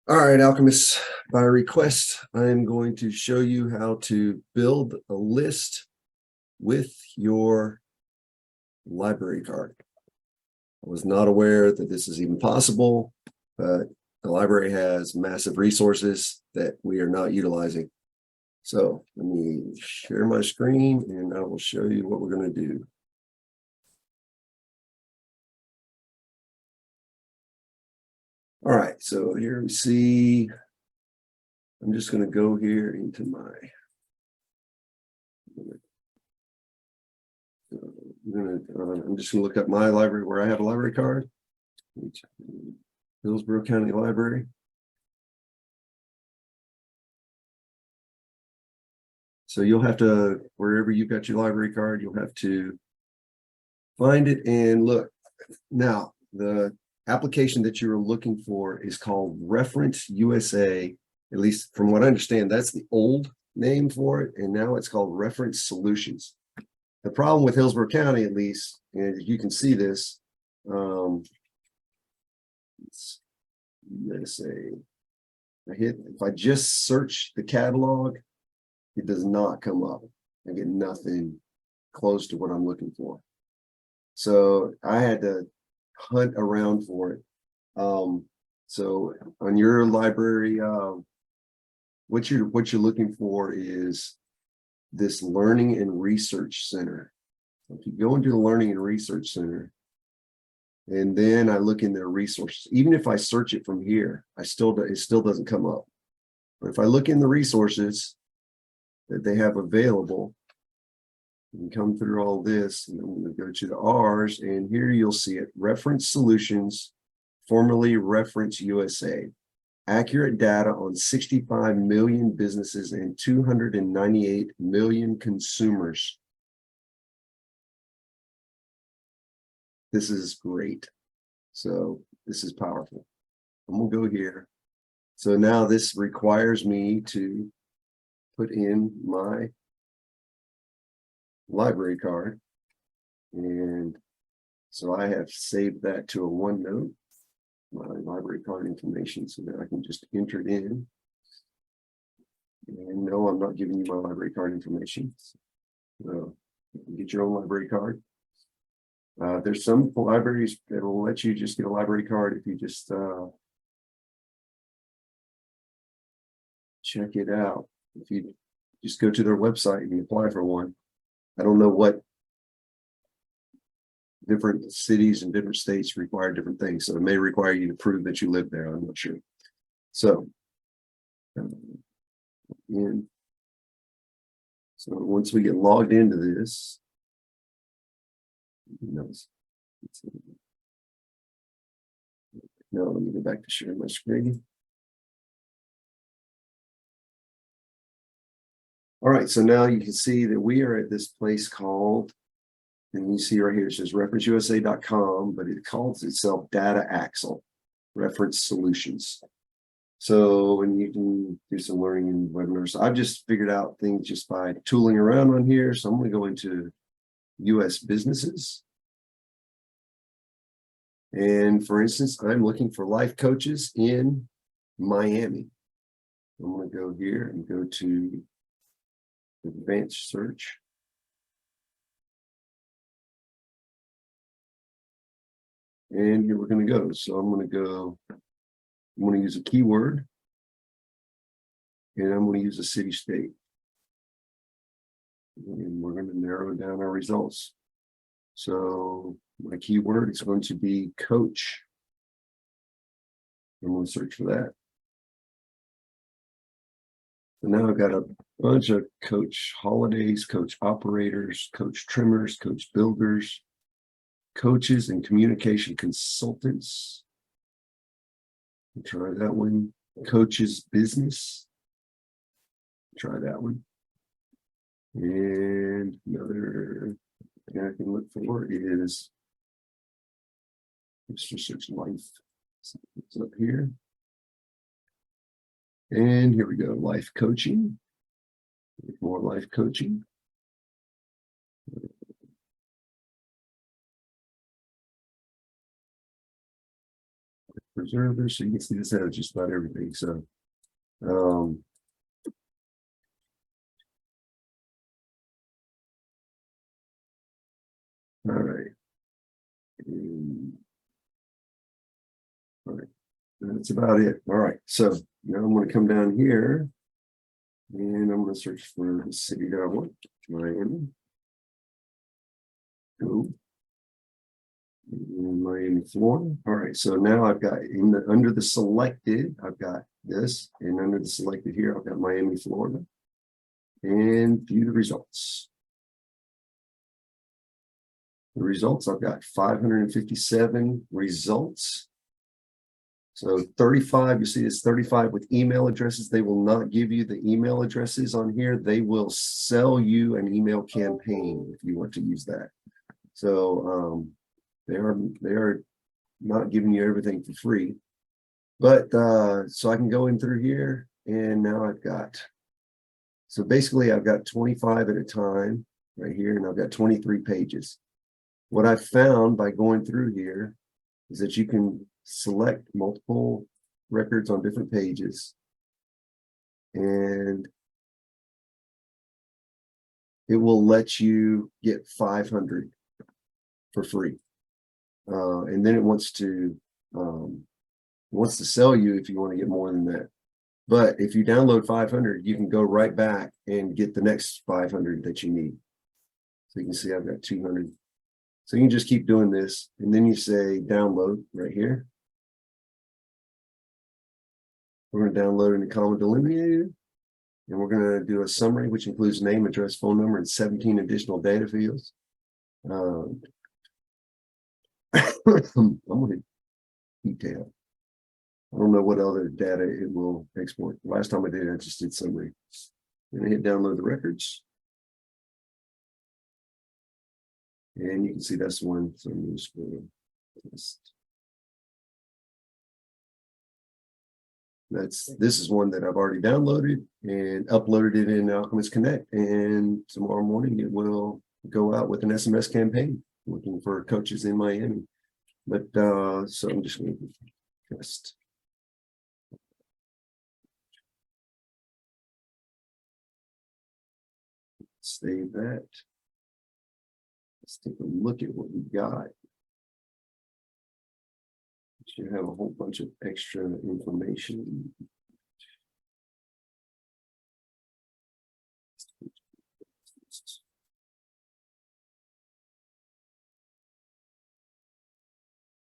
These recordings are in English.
All right, Alchemist, by request, I am going to show you how to build a list with your library card. I was not aware that this is even possible, but the library has massive resources that we are not utilizing. So let me share my screen and I will show you what we're going to do. All right, so here we see, I'm just going to go here into my I'm just going to look up my library where I have a library card. Hillsborough County Library. So you'll have to, wherever you've got your library card, you'll have to find it and look. Now, the application that you're looking for is called Reference USA. At least from what I understand, that's the old name for it. And now it's called Reference Solutions. The problem with Hillsborough County, at least, and you can see this, it's USA. If I just search the catalog, it does not come up. I get nothing close to what I'm looking for. So I had to hunt around for it. So on your library, what you're looking for is this Learning and Research Center. If you go into the Learning and Research Center, and then I look in their resources, even if I search it from here, it still doesn't come up. But if I look in the resources that they have available, and come through all this, and I'm going to go to the R's, and here you'll see it. Reference Solutions, formerly Reference USA. Accurate data on 65 million businesses and 298 million consumers. This is great. So this is powerful. I'm going to go here. So now this requires me to put in my library card. And so I have saved that to a OneNote, my library card information, so that I can just enter it in. And no, I'm not giving you my library card information. So you can get your own library card. There's some libraries that will let you just get a library card if you just check it out. If you just go to their website and apply for one. I don't know what different cities and different states require different things. So it may require you to prove that you live there. I'm not sure. So, so once we get logged into this, now let me go back to share my screen. All right, so now you can see that we are at this place called, and you see right here, it says referenceusa.com, but it calls itself Data Axle, Reference Solutions. So, and you can do some learning in webinars. I've just figured out things just by tooling around on here. So I'm going to go into US businesses. And for instance, I'm looking for life coaches in Miami. I'm going to go here and go to advanced search. And here we're going to go. So I'm going to use a keyword. And I'm going to use a city state. And we're going to narrow down our results. So my keyword is going to be coach. I'm going to search for that. And now I've got a bunch of coach holidays, coach operators, coach trimmers, coach builders, coaches and communication consultants. Try that one. Coaches business. Try that one. And another thing I can look for is Mr. Search Life. It's up here. And here we go, life coaching. More life coaching. preservers. So you can see this has just about everything. So, all right. All right. That's about it. All right. So now I'm going to come down here and I'm going to search for the city that I want, Miami. Go. Miami, Florida. All right. So now I've got under the selected, I've got this, and under the selected here, I've got Miami, Florida, and view the results. The results, I've got 557 results. So 35, you see it's 35 with email addresses. They will not give you the email addresses on here. They will sell you an email campaign if you want to use that. So they are not giving you everything for free. But so I can go in through here and now I've got, so basically I've got 25 at a time right here, and I've got 23 pages. What I found by going through here is that you can select multiple records on different pages, and it will let you get 500 for free. And then it wants to sell you if you want to get more than that. But if you download 500, you can go right back and get the next 500 that you need. So you can see I've got 200. So you can just keep doing this, and then you say download right here. We're going to download in the comma delimited, and we're going to do a summary, which includes name, address, phone number, and 17 additional data fields. I'm going to detail. I don't know what other data it will export. Last time I did it, I just did summary. I'm going to hit download the records. And you can see that's one. So I'm just going to test. This is one that I've already downloaded and uploaded it in Alchemist Connect. And tomorrow morning it will go out with an SMS campaign looking for coaches in Miami. But so I'm just going to test. Save that. Let's take a look at what we got. You have a whole bunch of extra information.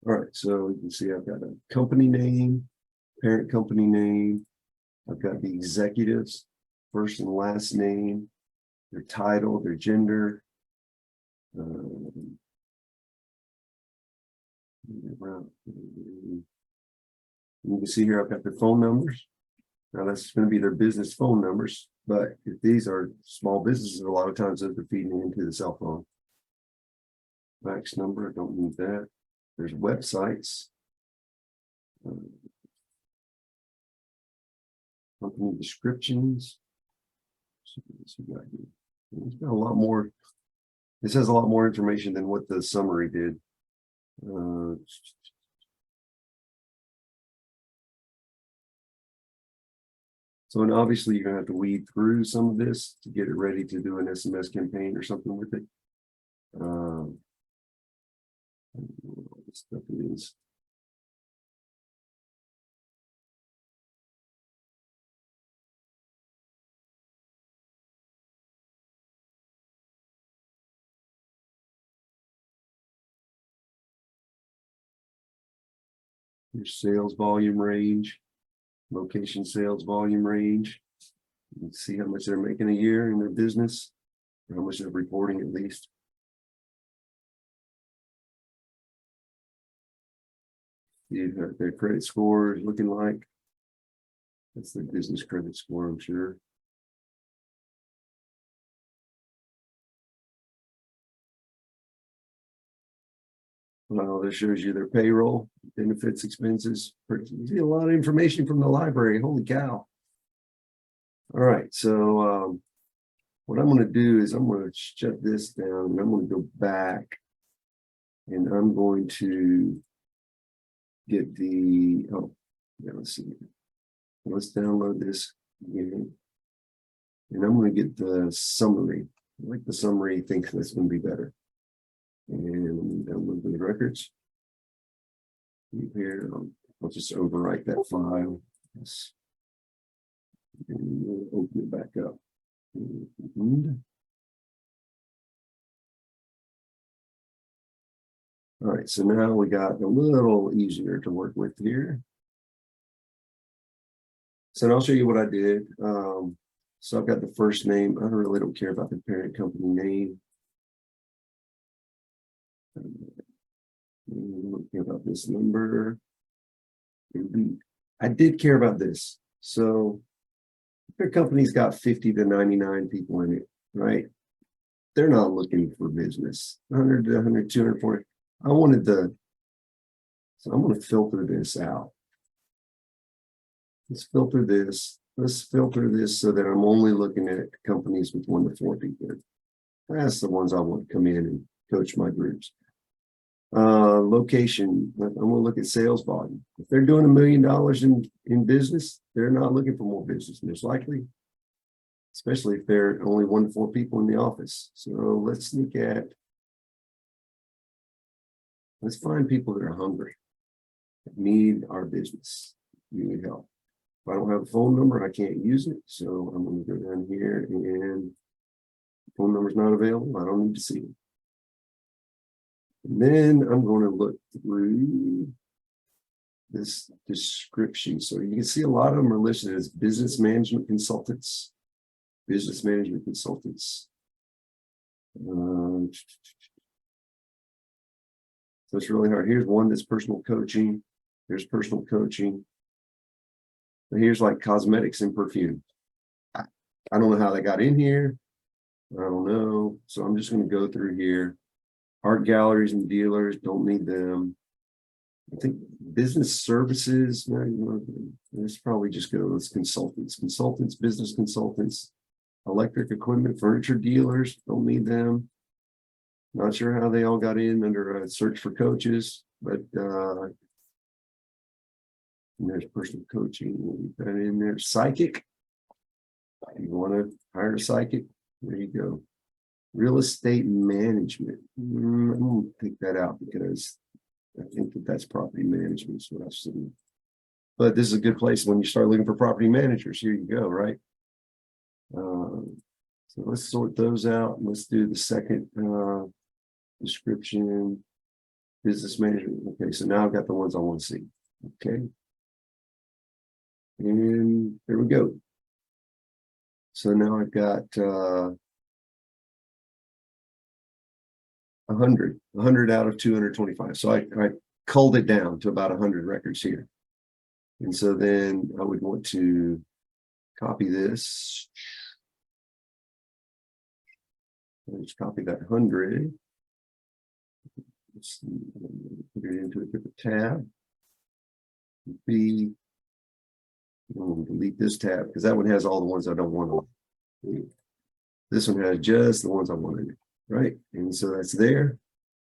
All right, so you can see I've got a company name, parent company name. I've got the executives, first and last name, their title, their gender. You can see here I've got their phone numbers. Now that's going to be their business phone numbers, but if these are small businesses, a lot of times they're feeding into the cell phone. Fax number, I don't need that. There's websites. Company descriptions. It's got a lot more. This has a lot more information than what the summary did. So, and obviously you're gonna have to weed through some of this to get it ready to do an SMS campaign or something with it. I don't know what this stuff is. Your sales volume range, location sales volume range. You can see how much they're making a year in their business, or how much they're reporting at least. Their credit score is looking like. That's their business credit score, I'm sure. Well, this shows you their payroll, benefits, expenses. You see a lot of information from the library. Holy cow. All right, so what I'm going to do is I'm going to shut this down and I'm going to go back and I'm going to get the, oh, yeah, let's see. Let's download this again. And I'm going to get the summary. I like the summary, I think that's going to be better. And download the records. Here, I'll just overwrite that file. Yes. And we'll open it back up. All right, so now we got a little easier to work with here. So I'll show you what I did. So I've got the first name. I really don't care about the parent company name. I don't care about this number. I did care about this. So their company's got 50 to 99 people in it, right? They're not looking for business. 100 to 100, 240. I wanted the, so I'm going to filter this out. Let's filter this. Let's filter this so that I'm only looking at companies with 1 to 4 people. That's the ones I want to come in and coach my groups. Location, I'm going to look at sales volume. If they're doing $1 million in business, they're not looking for more business, most likely, especially if they're only 1 to 4 people in the office. So let's look at, let's find people that are hungry, that need our business, need help. If I don't have a phone number, I can't use it. So I'm going to go down here and phone number is not available. I don't need to see it. And then I'm going to look through this description. So you can see a lot of them are listed as business management consultants. Business management consultants. So it's really hard. Here's one that's personal coaching. There's personal coaching. But here's like cosmetics and perfume. I don't know how they got in here. I don't know. So I'm just going to go through here. Art galleries and dealers, don't need them. I think business services, let's probably just go with consultants, business consultants, electric equipment, furniture dealers, don't need them. Not sure how they all got in under a search for coaches, but and there's personal coaching. We'll leave that in there. Psychic. You want to hire a psychic? There you go. Real estate management. I'm going to take that out because I think that's property management is what I've seen. But this is a good place when you start looking for property managers. Here you go, right? So let's sort those out. Let's do the second description, business management. Okay, so now I've got the ones I want to see. Okay. And there we go. So now I've got 100 out of 225. So I culled it down to about 100 records here. And so then I would want to copy this. Let's copy that 100. Let's put it into a different tab. Delete this tab because that one has all the ones I don't want on. This one has just the ones I wanted. Right, and so that's there,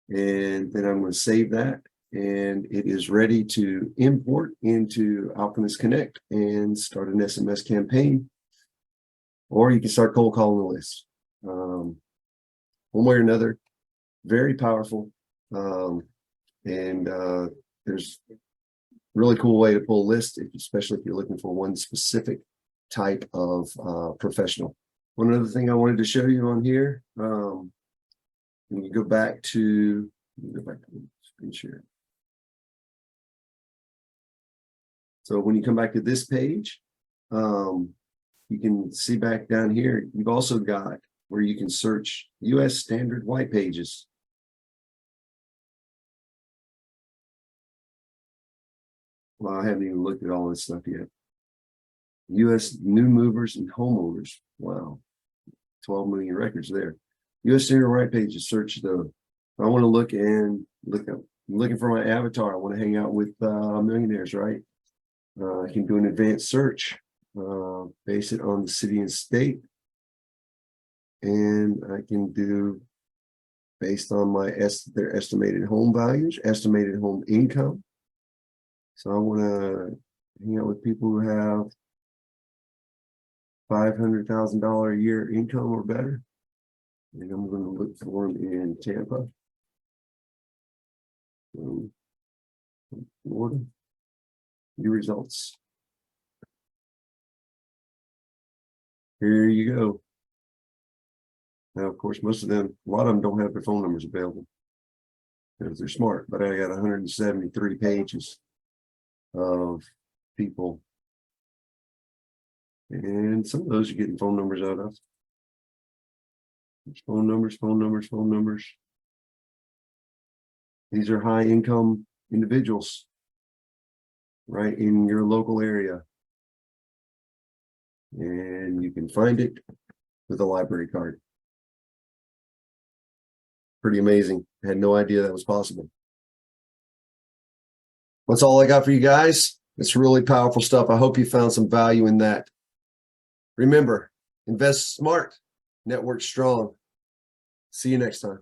and then I'm going to save that, and it is ready to import into Alchemist Connect and start an SMS campaign, or you can start cold calling the list. One way or another, very powerful, and there's a really cool way to pull a list, especially if you're looking for one specific type of professional. One other thing I wanted to show you on here. When you go back to screen share. So when you come back to this page, you can see back down here, you've also got where you can search U.S. standard white pages. Well, I haven't even looked at all this stuff yet. U.S. new movers and homeowners. Wow, 12 million records there. U.S. standard white pages, search the, I want to look up, I'm looking for my avatar. I want to hang out with millionaires, right? I can do an advanced search, base it on the city and state. And I can do based on my their estimated home values, estimated home income. So I want to hang out with people who have $500,000 a year income or better. And I'm going to look for them in Tampa, Florida. Your results. Here you go. Now, of course, most of them, a lot of them don't have their phone numbers available because they're smart, but I got 173 pages of people. And some of those are getting phone numbers out of. Phone numbers, phone numbers, phone numbers. These are high income individuals right in your local area. And you can find it with a library card. Pretty amazing. I had no idea that was possible. That's all I got for you guys. It's really powerful stuff. I hope you found some value in that. Remember, invest smart, network strong. See you next time.